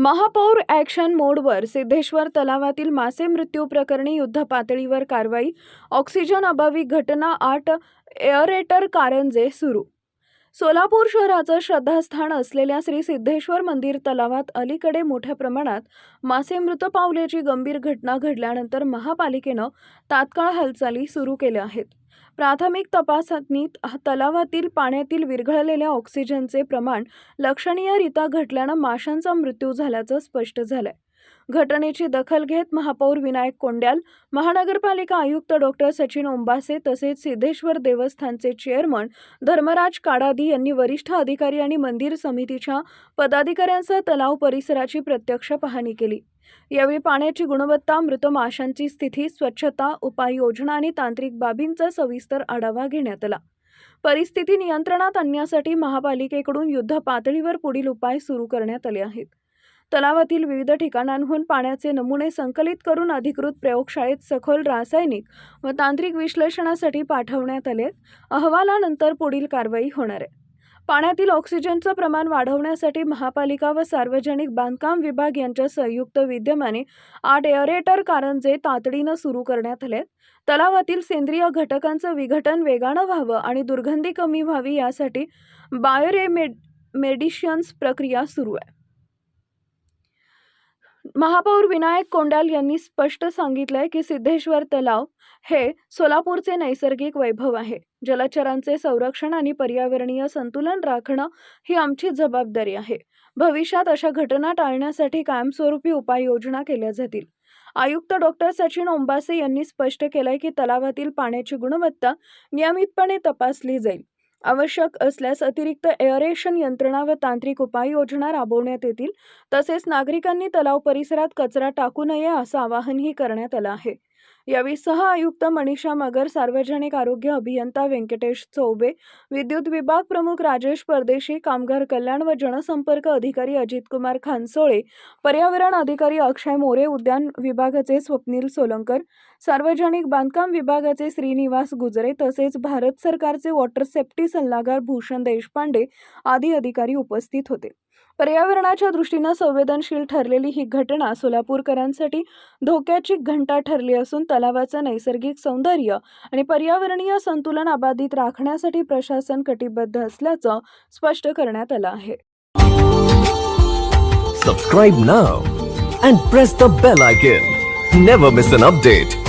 महापौर ॲक्शन मोडवर सिद्धेश्वर तलावातील मासे मृत्यू प्रकरणी युद्धपातळीवर कारवाई. ऑक्सिजन अभावी घटना 8 एअरेटर कारंजे सुरू. सोलापूर शहराचं श्रद्धास्थान असलेल्या श्री सिद्धेश्वर मंदिर तलावात अलीकडे मोठ्या प्रमाणात मासे मृत पावल्याची गंभीर घटना घडल्यानंतर महापालिकेनं तात्काळ हालचाली सुरू केल्या आहेत. प्राथमिक तपासणीत तलावातील पाण्यातील विरघळलेल्या ऑक्सिजनचे प्रमाण लक्षणीयरित्या घटल्यानं माशांचा मृत्यू झाल्याचं स्पष्ट झालंय. घटनेची दखल घेत महापौर विनायक कोंड्याल, महानगरपालिका आयुक्त डॉक्टर सचिन ओंबासे तसेच सिद्धेश्वर देवस्थानचे चेअरमन धर्मराज काडादी यांनी वरिष्ठ अधिकारी आणि मंदिर समितीच्या पदाधिकाऱ्यांसह तलाव परिसराची प्रत्यक्ष पाहणी केली. यावेळी पाण्याची गुणवत्ता, मृत माशांची स्थिती, स्वच्छता, उपाययोजना आणि तांत्रिक बाबींचा सविस्तर आढावा घेण्यात आला. परिस्थिती नियंत्रणात आणण्यासाठी महापालिकेकडून युद्ध पातळीवर पुढील उपाय सुरू करण्यात आले आहेत. तलावातील विविध ठिकाणांहून पाण्याचे नमुने संकलित करून अधिकृत प्रयोगशाळेत सखोल रासायनिक व तांत्रिक विश्लेषणासाठी पाठवण्यात आले. अहवालानंतर पुढील कारवाई होणार आहे. पाण्यातील ऑक्सिजनचं प्रमाण वाढवण्यासाठी महापालिका व सार्वजनिक बांधकाम विभाग यांच्या संयुक्त विद्यमाने 8 एअरेटर कारंजे तातडीनं सुरू करण्यात आले. तलावातील सेंद्रिय घटकांचं विघटन वेगानं व्हावं आणि दुर्गंधी कमी व्हावी यासाठी बायोरेमेडिशन्स प्रक्रिया सुरू आहे. महापौर विनायक कोंडाल यांनी स्पष्ट सांगितलंय की सिद्धेश्वर तलाव हे सोलापूरचे नैसर्गिक वैभव आहे. जलचरांचे संरक्षण आणि पर्यावरणीय संतुलन राखणं ही आमची जबाबदारी आहे. भविष्यात अशा घटना टाळण्यासाठी कायमस्वरूपी उपाययोजना केल्या जातील. आयुक्त डॉक्टर सचिन ओंबासे यांनी स्पष्ट केलंय की तलावातील पाण्याची गुणवत्ता नियमितपणे तपासली जाईल. आवश्यक असल्यास अतिरिक्त एअरेशन यंत्रणा व तांत्रिक उपाययोजना राबवण्यात येतील. तसेच नागरिकांनी तलाव परिसरात कचरा टाकू नये असं आवाहनही करण्यात आलं आहे. यावेळी सह आयुक्त मनीषा मगर, सार्वजनिक आरोग्य अभियंता व्यंकटेश चौबे, विद्युत विभाग प्रमुख राजेश परदेशी, कामगार कल्याण व जनसंपर्क अधिकारी अजित कुमार खानसोळे, पर्यावरण अधिकारी अक्षय मोरे, उद्यान विभागाचे स्वप्नील सोलंकर, सार्वजनिक बांधकाम विभागाचे श्रीनिवास गुजरे तसेच भारत सरकारचे वॉटर सेफ्टी सल्लागार भूषण देशपांडे आदी अधिकारी उपस्थित होते. पर्यावरणाच्या दृष्टीनं संवेदनशील ठरलेली ही घटना सोलापूरकरांसाठी धोक्याची घंटा ठरली असून तलावाचं नैसर्गिक सौंदर्य आणि पर्यावरणीय संतुलन अबाधित राखण्यासाठी प्रशासन कटिबद्ध असल्याचं स्पष्ट करण्यात आलं आहे. Subscribe now and press the bell icon. Never miss an update.